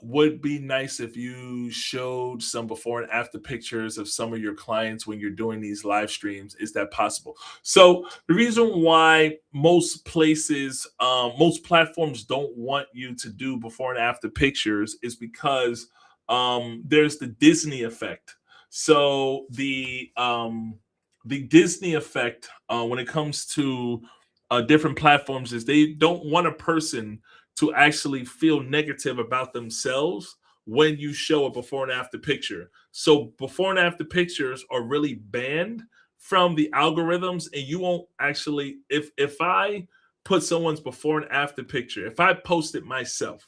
Would be nice if you showed some before and after pictures of some of your clients when you're doing these live streams. Is that possible? So the reason why most places, most platforms don't want you to do before and after pictures is because there's the Disney effect. So the Disney effect when it comes to different platforms is they don't want a person to actually feel negative about themselves when you show a before and after picture. So before and after pictures are really banned from the algorithms, and you won't actually, if I put someone's before and after picture, if I post it myself,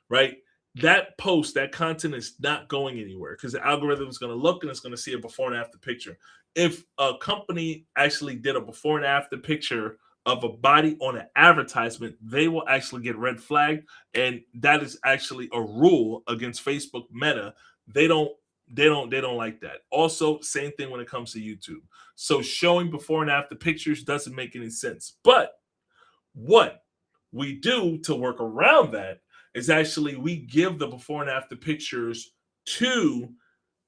right? That post, that content is not going anywhere because the algorithm is going to look and it's going to see a before and after picture. If a company actually did a before and after picture of a body on an advertisement, they will actually get red flagged, and that is actually a rule against Facebook Meta. They don't they don't like that. Also, same thing when it comes to YouTube. So showing before and after pictures doesn't make any sense. But what we do to work around that is actually we give the before and after pictures to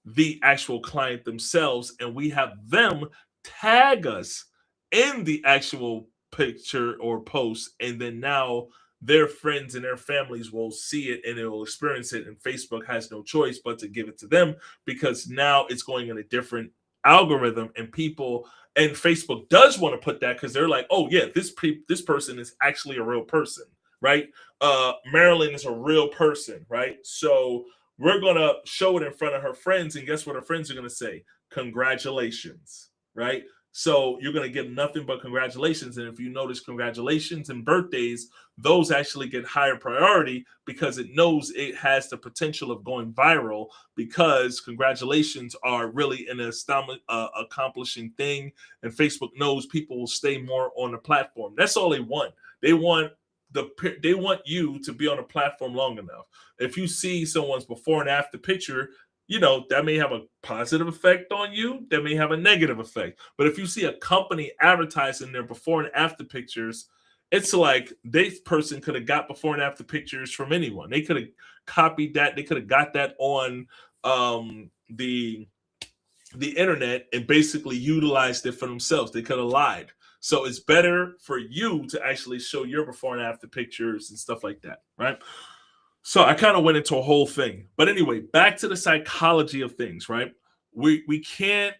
the actual client themselves, and we have them tag us in the actual picture or post, and then now their friends and their families will see it and it will experience it, and Facebook has no choice but to give it to them because now it's going in a different algorithm, and people and Facebook does want to put that because they're like, oh yeah, this person is actually a real person, right? Marilyn is a real person, right? So we're gonna show it in front of her friends, and guess what her friends are gonna say? Congratulations, right? So you're gonna get nothing but congratulations. And if you notice, congratulations and birthdays, those actually get higher priority because it knows it has the potential of going viral, because congratulations are really an accomplishing thing, and Facebook knows people will stay more on the platform. That's all they want. They want they want you to be on a platform long enough. If you see someone's before and after picture, that may have a positive effect on you, that may have a negative effect. But if you see a company advertising their before and after pictures, it's like this person could have got before and after pictures from anyone. They could have copied that, they could have got that on the internet and basically utilized it for themselves. They could have lied. So it's better for you to actually show your before and after pictures and stuff like that, right? So I kind of went into a whole thing. But anyway, back to the psychology of things, right? We can't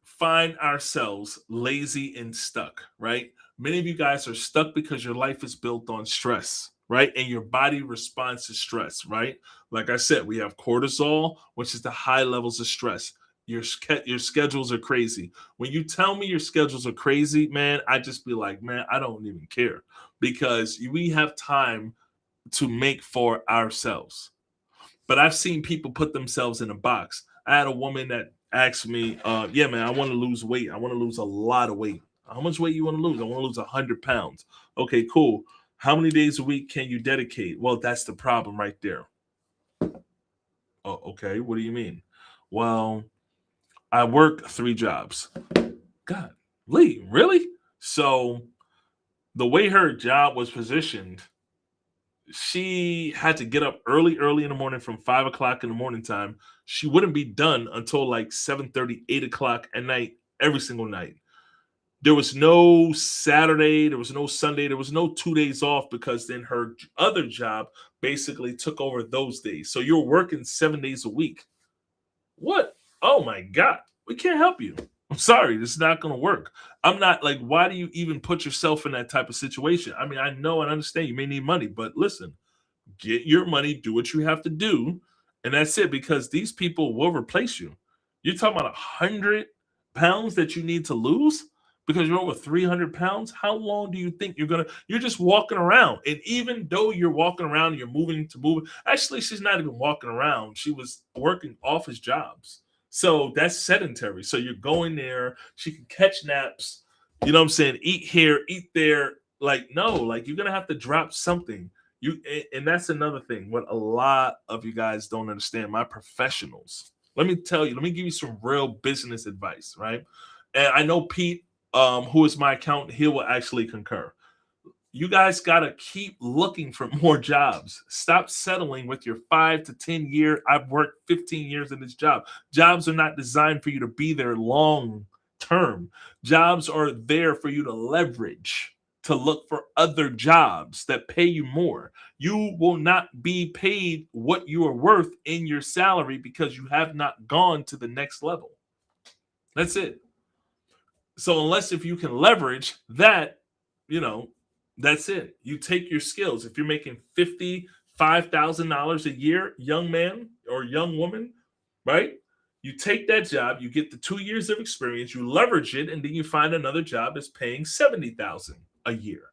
find ourselves lazy and stuck, right? Many of you guys are stuck because your life is built on stress, right? And your body responds to stress, right? Like I said, we have cortisol, which is the high levels of stress. Your schedules are crazy. When you tell me your schedules are crazy, man, I just be like, man, I don't even care, because we have time to make for ourselves. But I've seen people put themselves in a box. I had a woman that asked me, yeah, man, I want to lose weight. I want to lose a lot of weight. How much weight you want to lose? I want to lose 100 pounds. Okay, cool. How many days a week can you dedicate? Well, that's the problem right there. Oh, okay. What do you mean? Well, I work 3 jobs. God, Lee, really? So the way her job was positioned, she had to get up early in the morning from 5 o'clock in the morning time. She wouldn't be done until like 7:30, 8 o'clock at night, every single night. There was no Saturday, there was no Sunday, there was no 2 days off, because then her other job basically took over those days. So you're working 7 days a week. What? Oh my God. We can't help you. I'm sorry. This is not going to work. I'm not like, why do you even put yourself in that type of situation? I mean, I know and understand you may need money, but listen, get your money, do what you have to do, and that's it, because these people will replace you. You're talking about 100 pounds that you need to lose because you're over 300 pounds. How long do you think you're just walking around? And even though you're walking around and you're moving to move, actually, she's not even walking around. She was working office jobs. So that's sedentary. So you're going there, she can catch naps, you know what I'm saying? Eat here, eat there. Like, no, like you're going to have to drop something. And that's another thing. What a lot of you guys don't understand, my professionals. Let me tell you, let me give you some real business advice, right? And I know Pete, who is my accountant, he will actually concur. You guys got to keep looking for more jobs. Stop settling with your 5 to 10 year. I've worked 15 years in this job. Jobs are not designed for you to be there long term. Jobs are there for you to leverage. to look for other jobs that pay you more. You will not be paid what you are worth in your salary because you have not gone to the next level. That's it. So unless if you can leverage that, you know, that's it. You take your skills. If you're making $55,000 a year, young man or young woman, right? You take that job, you get the 2 years of experience, you leverage it, and then you find another job that's paying 70,000 a year.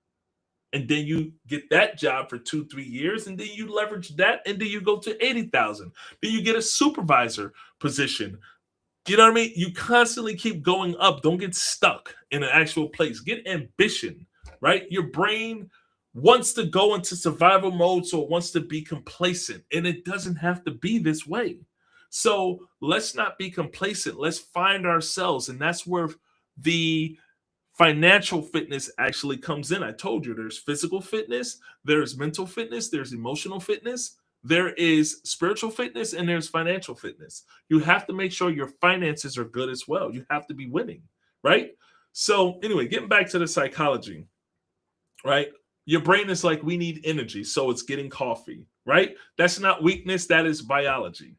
And then you get that job for 2 3 years, and then you leverage that, and then you go to 80,000. Then you get a supervisor position. You know what I mean? You constantly keep going up. Don't get stuck in an actual place. Get ambition, right? Your brain wants to go into survival mode, so it wants to be complacent. And it doesn't have to be this way. So let's not be complacent. Let's find ourselves. And that's where the financial fitness actually comes in. I told you there's physical fitness, there's mental fitness, there's emotional fitness, there is spiritual fitness, and there's financial fitness. You have to make sure your finances are good as well. You have to be winning, right? So, anyway, getting back to the psychology, right? Your brain is like, we need energy, so it's getting coffee, right? That's not weakness, that is biology,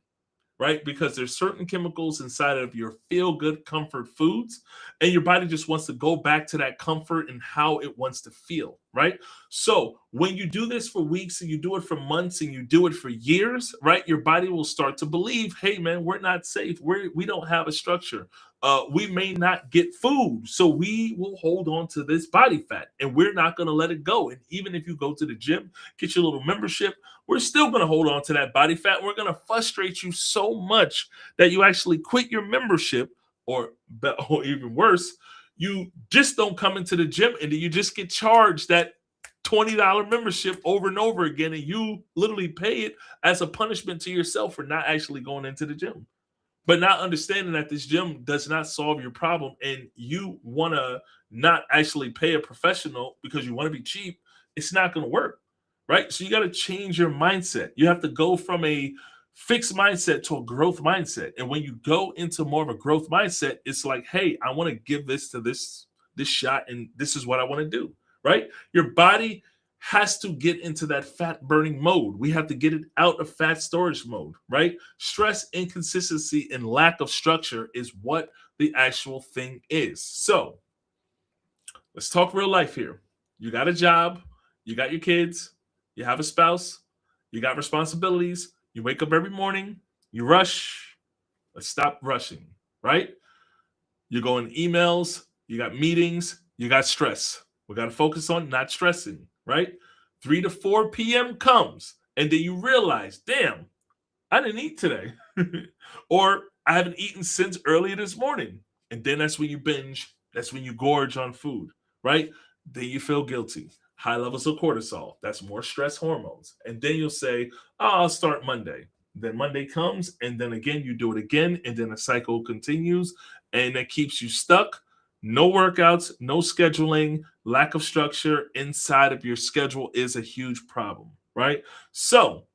right? Because there's certain chemicals inside of your feel good comfort foods, and your body just wants to go back to that comfort and how it wants to feel, right? So when you do this for weeks and you do it for months and you do it for years, right? Your body will start to believe, hey man, we're not safe. We don't have a structure. We may not get food, so we will hold on to this body fat and we're not going to let it go. And even if you go to the gym, get your little membership, we're still going to hold on to that body fat. We're going to frustrate you so much that you actually quit your membership, or even worse, you just don't come into the gym and then you just get charged that $20 membership over and over again, and you literally pay it as a punishment to yourself for not actually going into the gym, but not understanding that this gym does not solve your problem, and you want to not actually pay a professional because you want to be cheap. It's not going to work, right? So you got to change your mindset. You have to go from a fixed mindset to a growth mindset. And when you go into more of a growth mindset, it's like, hey, I want to give this to this shot, and this is what I want to do, right? Your body has to get into that fat burning mode. We have to get it out of fat storage mode, right? Stress, inconsistency, and lack of structure is what the actual thing is. So let's talk real life here. You got a job, you got your kids, you have a spouse, you got responsibilities, you wake up every morning, you rush. Let's stop rushing, right? You're going emails, you got meetings, you got stress. We got to focus on not stressing, right? 3 to 4 p.m. comes, and then you realize, damn, I didn't eat today. Or I haven't eaten since earlier this morning. And then that's when you binge. That's when you gorge on food, right? Then you feel guilty. High levels of cortisol. That's more stress hormones. And then you'll say, oh, I'll start Monday. Then Monday comes, and then again, you do it again, and then the cycle continues, and it keeps you stuck. No workouts, no scheduling, lack of structure inside of your schedule is a huge problem, right? So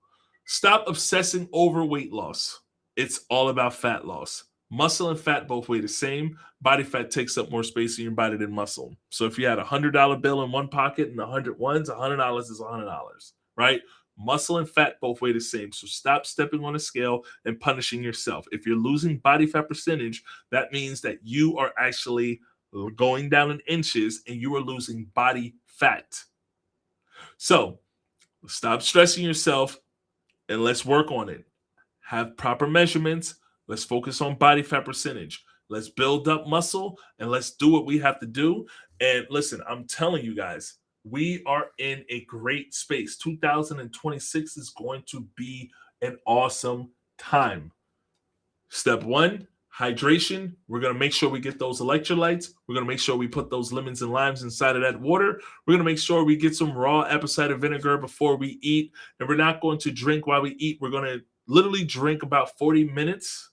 stop obsessing over weight loss. It's all about fat loss. Muscle and fat both weigh the same. Body fat takes up more space in your body than muscle. So if you had $100 bill in one pocket and 100 ones, $100 is $100, right? Muscle and fat both weigh the same. So stop stepping on a scale and punishing yourself. If you're losing body fat percentage, that means that you are actually going down in inches and you are losing body fat. So stop stressing yourself and let's work on it. Have proper measurements. Let's focus on body fat percentage. Let's build up muscle and let's do what we have to do. And listen, I'm telling you guys, we are in a great space. 2026 is going to be an awesome time. Step one, hydration. We're going to make sure we get those electrolytes. We're going to make sure we put those lemons and limes inside of that water. We're going to make sure we get some raw apple cider vinegar before we eat. And we're not going to drink while we eat. We're going to literally drink about 40 minutes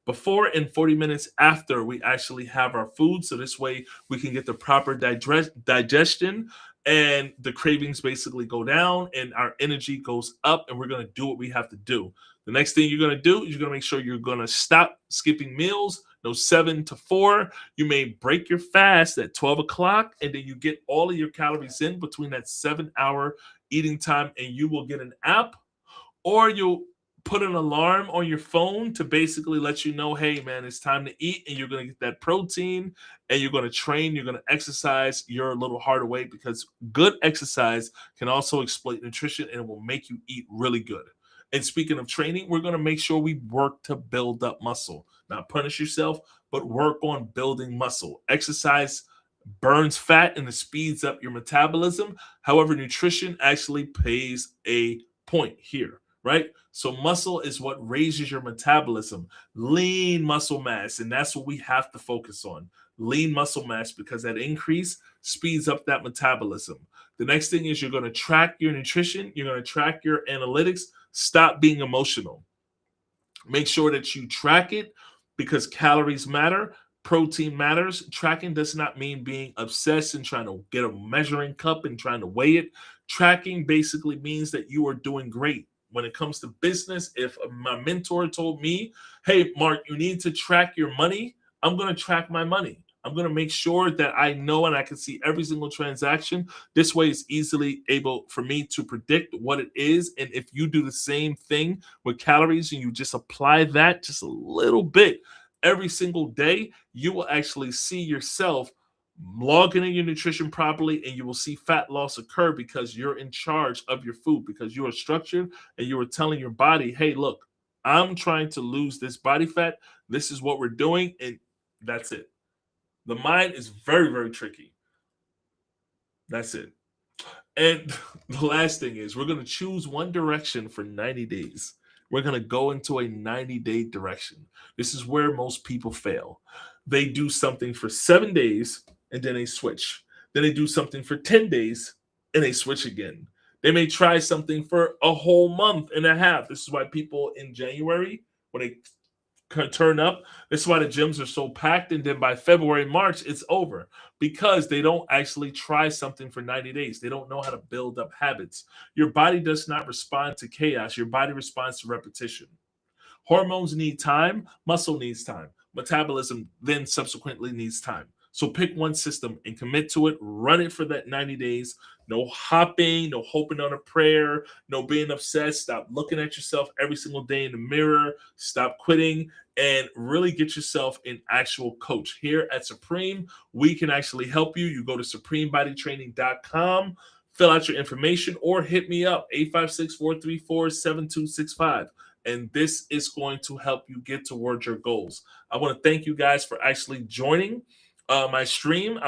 before and 40 minutes after we actually have our food. So this way we can get the proper digestion and the cravings basically go down and our energy goes up, and we're going to do what we have to do. The next thing you're going to do is you're going to make sure you're going to stop skipping meals. No, 7 to 4. You may break your fast at 12 o'clock, and then you get all of your calories in between that 7 hour eating time, and you will get an app, or you'll put an alarm on your phone to basically let you know, hey man, it's time to eat, and you're going to get that protein, and you're going to train, you're going to exercise your little heart away, because good exercise can also exploit nutrition and it will make you eat really good. And speaking of training, we're going to make sure we work to build up muscle, not punish yourself, but work on building muscle. Exercise burns fat and it speeds up your metabolism. However, nutrition actually plays a point here, right? So muscle is what raises your metabolism, lean muscle mass, and that's what we have to focus on. Lean muscle mass, because that increase speeds up that metabolism. The next thing is you're going to track your nutrition, you're going to track your analytics. Stop being emotional. Make sure that you track it, because calories matter, protein matters. Tracking does not mean being obsessed and trying to get a measuring cup and trying to weigh it. Tracking basically means that you are doing great. When it comes to business, if my mentor told me, hey, Mark, you need to track your money, I'm going to track my money. I'm going to make sure that I know and I can see every single transaction. This way, it's easily able for me to predict what it is. And if you do the same thing with calories and you just apply that just a little bit every single day, you will actually see yourself logging in your nutrition properly, and you will see fat loss occur, because you're in charge of your food, because you are structured and you are telling your body, hey, look, I'm trying to lose this body fat. This is what we're doing. And that's it. The mind is very, very tricky. That's it. And the last thing is we're going to choose one direction for 90 days. We're going to go into a 90-day direction. This is where most people fail. They do something for 7 days and then they switch. Then they do something for 10 days and they switch again. They may try something for a whole month and a half. This is why people in January, when they turn up. That's why the gyms are so packed. And then by February, March, it's over, because they don't actually try something for 90 days. They don't know how to build up habits. Your body does not respond to chaos. Your body responds to repetition. Hormones need time, muscle needs time, metabolism then subsequently needs time. So pick one system and commit to it, run it for that 90 days. No hopping, no hoping on a prayer, no being obsessed. Stop looking at yourself every single day in the mirror. Stop quitting, and really get yourself an actual coach. Here at Supreme, we can actually help you. You go to supremebodytraining.com, fill out your information, or hit me up, 856-434-7265. And this is going to help you get towards your goals. I want to thank you guys for actually joining my stream.